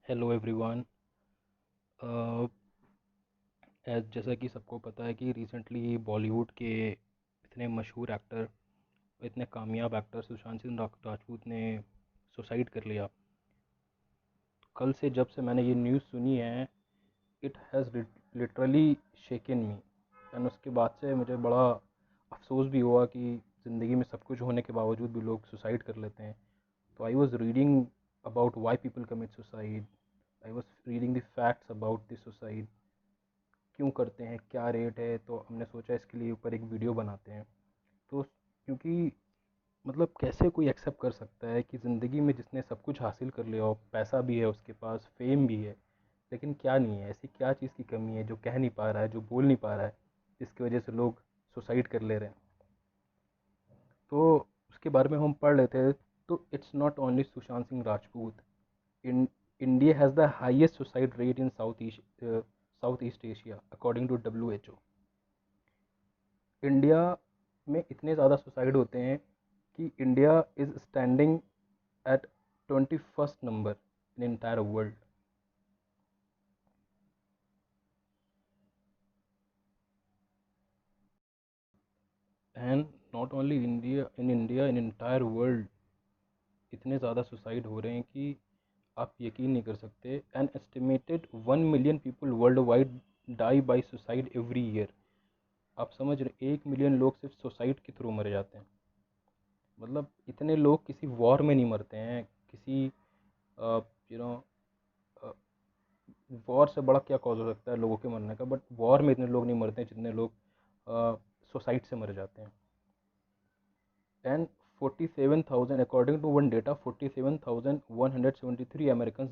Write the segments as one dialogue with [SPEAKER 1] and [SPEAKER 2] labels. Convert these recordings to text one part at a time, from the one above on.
[SPEAKER 1] Hello everyone. जैसा कि सबको पता है कि रिसेंटली बॉलीवुड के इतने मशहूर एक्टर, इतने कामयाब एक्टर सुशांत सिंह राजपूत ने सुसाइड कर लिया। कल से जब से मैंने ये न्यूज़ सुनी है, it has literally shaken me. And उसके बाद से मुझे बड़ा अफसोस भी हुआ कि ज़िंदगी में सब कुछ होने के बावजूद भी लोग सुसाइड कर लेते हैं। तो I was reading about why people commit suicide. I was reading the facts about this suicide, क्यों करते हैं, क्या रेट है। तो हमने सोचा इसके लिए ऊपर एक वीडियो बनाते हैं। तो क्योंकि मतलब कैसे कोई एक्सेप्ट कर सकता है कि ज़िंदगी में जिसने सब कुछ हासिल कर लिया हो, पैसा भी है उसके पास, फेम भी है, लेकिन क्या नहीं है, ऐसी क्या चीज़ की कमी है जो कह नहीं पा रहा है, जो बोल नहीं पा रहा है, जिसकी वजह से लोग सुसाइड कर ले रहे हैं। तो उसके बारे में हम पढ़ रहे थे। तो it's not only Sushant Singh Rajput. In India has the highest suicide rate in South East Asia according to WHO। India में इतने ज़्यादा सुसाइड होते हैं कि India is standing at 21st number in entire world. And not only India, in entire world इतने ज़्यादा suicide हो रहे हैं कि आप यकीन नहीं कर सकते। An estimated 1 million people world wide die by suicide every year. आप समझ रहे, 1 मिलियन लोग सिर्फ सुसाइड के थ्रू मर जाते हैं। मतलब इतने लोग किसी वॉर में नहीं मरते हैं, किसी यू नो वॉर से बड़ा क्या कॉज हो सकता है लोगों के मरने का, बट वॉर में इतने लोग नहीं मरते हैं जितने लोग सुसाइड से मर जाते हैं। And 47,000 according to one data, 47,173 American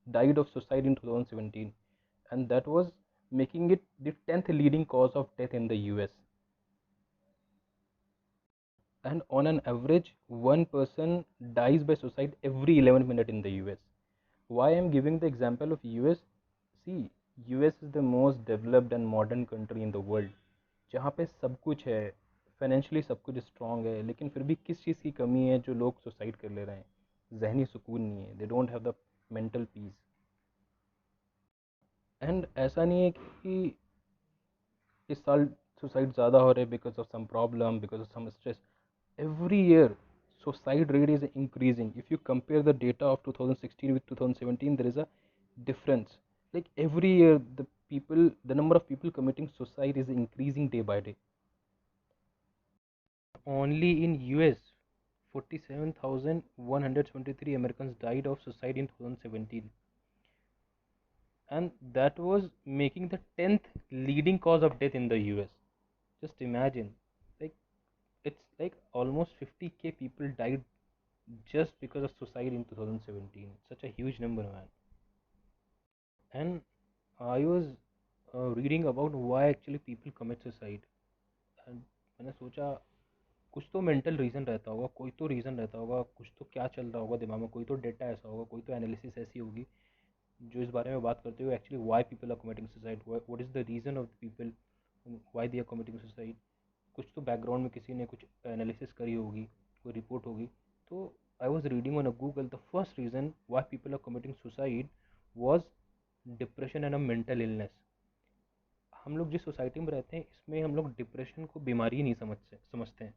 [SPEAKER 1] died of suicide in 2017, and that was making it the 10th leading cause of death in the US. And on an average, one person dies by suicide every 11 minutes in the US. Why I'm giving the example of US? See, US is the most developed and modern country in the world, जहाँ पे सब कुछ है, financially सब कुछ strong है, लेकिन फिर भी किस चीज़ की कमी है जो लोग सुसाइड कर ले रहे हैं? जहनी सुकून नहीं है, they don't have the mental peace. And ऐसा नहीं है कि इस साल सुसाइड ज़्यादा हो रहे हैं because of some problem, because of some stress. every year suicide rate is increasing. If you compare the data of 2016 with 2017, there is a difference. Like every year the number of people committing suicide is increasing day by day. Only in US, 47,123 Americans died of suicide in 2017, and that was making the 10th leading cause of death in the US. Just imagine, like it's like almost 50K people died just because of suicide in 2017. Such a huge number, man. And I was reading about why actually people commit suicide, and मैंने सोचा कुछ तो mental reason रहता होगा, कोई तो reason रहता होगा, कुछ तो क्या चल रहा होगा दिमाग में, कोई तो डेटा ऐसा होगा, कोई तो एनालिसिस ऐसी होगी जो इस बारे में बात करते हुए actually why people are committing suicide, what is the reason of the people why they are committing suicide. कुछ तो बैकग्राउंड में किसी ने कुछ एनालिसिस करी होगी, कोई रिपोर्ट होगी। तो I was reading on a Google, the first reason why people are committing suicide was depression and a mental illness. हम लोग जिस सोसाइटी में रहते हैं इसमें हम लोग डिप्रेशन को बीमारी ही नहीं समझते हैं।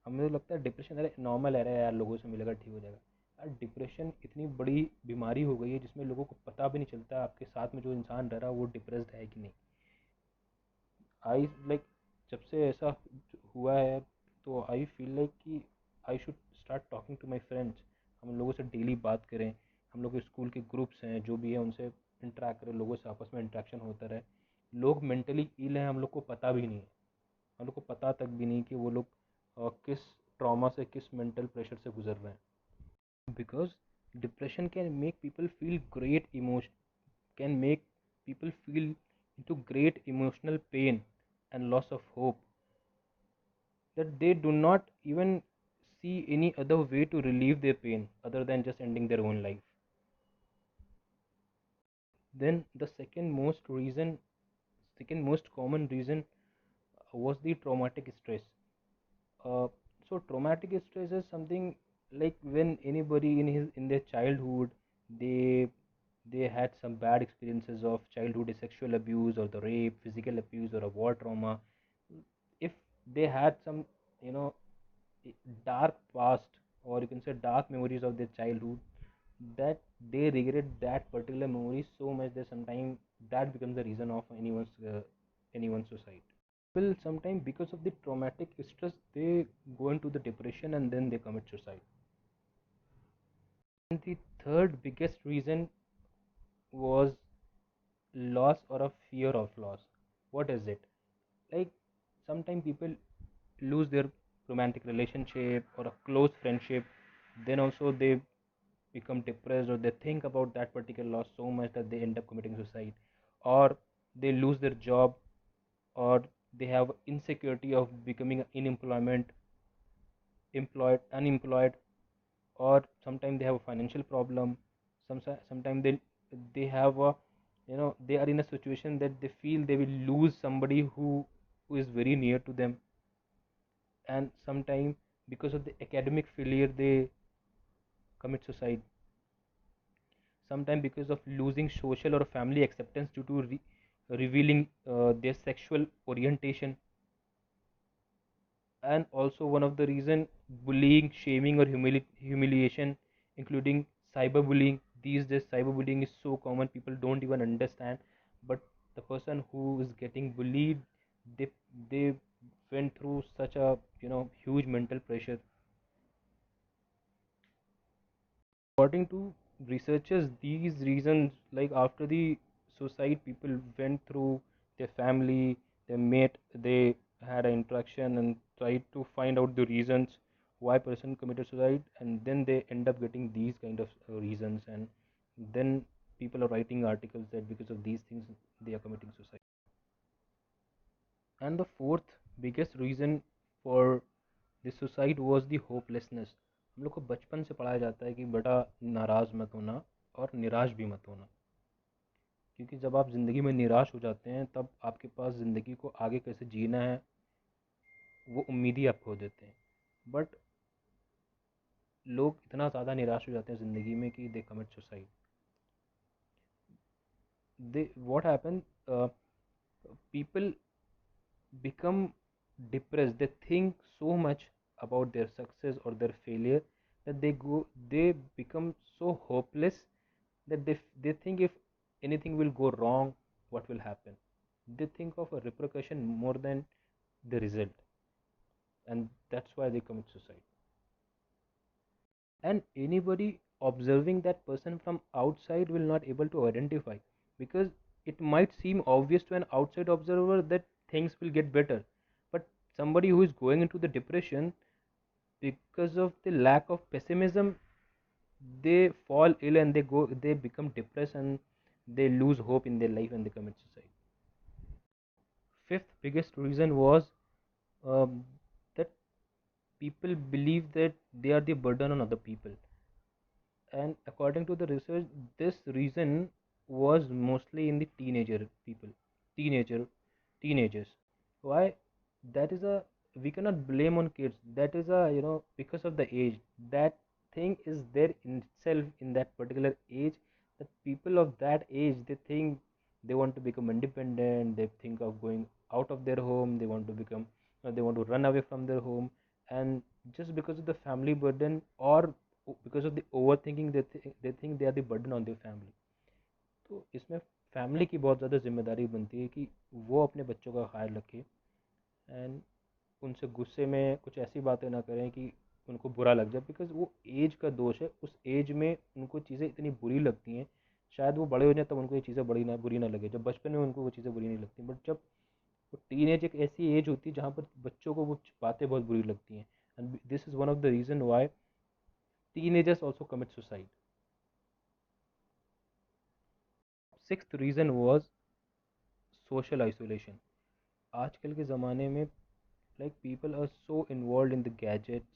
[SPEAKER 1] हमें तो लगता है डिप्रेशन अरे नॉर्मल है, यार लोगों से मिलेगा ठीक हो जाएगा। यार डिप्रेशन इतनी बड़ी बीमारी हो गई है जिसमें लोगों को पता भी नहीं चलता आपके साथ में जो इंसान रह रहा है वो डिप्रेस्ड है कि नहीं। आई लाइक जब से ऐसा हुआ है तो आई फील लाइक कि I should start talking to my friends. हम लोगों से डेली बात करें, हम लोग स्कूल के ग्रुप्स हैं जो भी है उनसे इंटरेक्ट करें, लोगों से आपस में इंटरेक्शन होता रहे। लोग मेंटली इल हैं, हम लोग को पता भी नहीं है, हम लोग को पता तक भी नहीं कि वो लोग किस ट्रॉमा से, किस मेंटल प्रेशर से गुजर रहे हैं। Because depression can make people feel great emotion, can make people feel into great emotional pain and loss of hope that they do not even see any other way to relieve their pain other than just ending their own life. Then the second most common reason was the traumatic stress. uh, so traumatic stress is something like when anybody in their childhood, they they had some bad experiences of childhood sexual abuse or the rape, physical abuse, or a war trauma. If they had some, you know, dark past, or you can say dark memories of their childhood, that they regret that particular memory so much that sometimes that becomes the reason of anyone's suicide. Well, sometimes because of the traumatic stress, they go into the depression and then they commit suicide. And the third biggest reason was loss or a fear of loss. What is it? Like sometimes people lose their romantic relationship or a close friendship, then also they become depressed or they think about that particular loss so much that they end up committing suicide, or they lose their job, or they have insecurity of becoming unemployment employed unemployed, or sometimes they have a financial problem. Sometimes they have a, they are in a situation that they feel they will lose somebody who is very near to them. And sometimes because of the academic failure they commit suicide. Sometimes because of losing social or family acceptance due to revealing their sexual orientation. And also one of the reason, bullying, shaming, or humiliation, including cyberbullying. These days cyberbullying is so common, people don't even understand. But the person who is getting bullied, they they went through such a, huge mental pressure. According to researchers, these reasons, like after the suicide, people went through their family, they met, they had an interaction and tried to find out the reasons why person committed suicide, and then they end up getting these kind of reasons, and then people are writing articles that because of these things they are committing suicide. And the fourth biggest reason for the suicide was the hopelessness. हम लोग को बचपन से पढ़ाया जाता है कि बेटा नाराज मत होना और निराश भी मत होना, क्योंकि जब आप ज़िंदगी में निराश हो जाते हैं तब आपके पास ज़िंदगी को आगे कैसे जीना है वो उम्मीद ही आप खो देते हैं. बट लोग इतना ज़्यादा निराश हो जाते हैं ज़िंदगी में कि दे commit suicide. They what happen, people become depressed. They think so much about their success or their failure that they become so hopeless that they think if anything will go wrong, what will happen. They think of a repercussion more than the result, and that's why they commit suicide. And anybody observing that person from outside will not able to identify, because it might seem obvious to an outside observer that things will get better, but somebody who is going into the depression, because of the lack of pessimism, they fall ill and they become depressed and they lose hope in their life and they commit suicide. Fifth biggest reason was, um, that people believe that they are the burden on other people. And according to the research, this reason was mostly in the teenager teenagers. Why? That is a, we cannot blame on kids. That is a, because of the age, that thing is there in itself in that particular age, that people of that age, they think they want to become independent, they think of going out of their home, they want to become, they want to run away from their home. And just because of the family burden, or because of the overthinking, they think they are the burden on their family. तो इसमें family की बहुत ज़्यादा जिम्मेदारी बनती है कि वो अपने बच्चों का ख्याल रखे, एंड उनसे गुस्से में कुछ ऐसी बातें ना करें कि उनको बुरा लग जाए, बिकॉज वो एज का दोष है. उस एज में उनको चीज़ें इतनी बुरी लगती हैं, शायद वो बड़े हो जाए तब उनको ये चीज़ें बुरी ना लगे. जब बचपन में उनको वो चीज़ें बुरी नहीं लगती, बट जब वो टीन एज एक ऐसी एज होती है जहाँ पर बच्चों को वो बातें बहुत बुरी लगती हैं. And this is one of the reason why teenagers also commit suicide. Sixth reason was social isolation. आजकल के ज़माने में, like, people are so involved in the gadgets,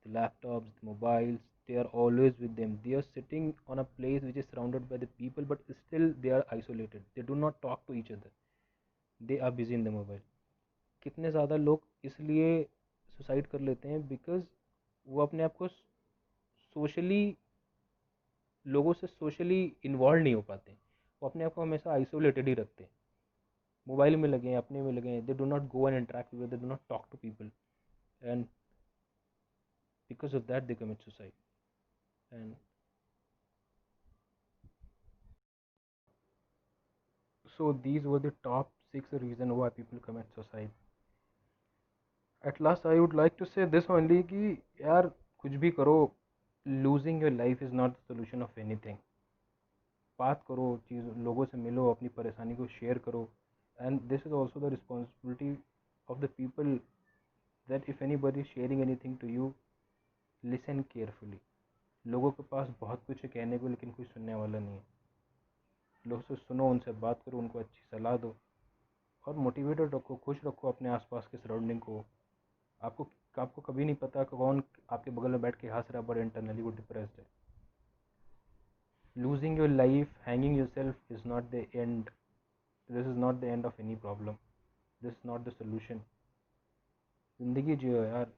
[SPEAKER 1] the laptops, the mobiles. They are always with them. They are sitting on a place which is surrounded by the people, but still they are isolated. They do not talk to each other. They are busy in the mobile. कितने ज़्यादा लोग इसलिए suicide कर लेते हैं, because वो अपने आप को सोशली लोगों से सोशली इन्वॉल्व नहीं हो पाते, वो अपने आप को हमेशा आइसोलेटेड ही रखते हैं, मोबाइल में लगे हैं, अपने में लगे हैं, they do not go and interact with, they do not talk to people, and because of that they commit suicide. And so these were the top 6 reasons why people commit suicide. At last I would like to say this only कि यार कुछ भी करो, losing your life is not the solution of anything. बात करो, चीज़ लोगों से मिलो, अपनी परेशानी को शेयर करो, and this is also the responsibility of the people that if anybody sharing anything to you, listen carefully. लोगों के पास बहुत कुछ है कहने को, लेकिन कोई सुनने वाला नहीं है. लोगों से सुनो, उनसे बात करो, उनको अच्छी सलाह दो, और मोटिवेटेड रखो, खुश रखो अपने आसपास के सराउंडिंग को. आपको आपको कभी नहीं पता कि कौन आपके बगल में बैठ के हंस रहा है, बट इंटरनली वो डिप्रेस्ड है. Losing your life, hanging your self is not the end. This is not the end of any problem. This is not the solution. ज़िंदगी जियो यार.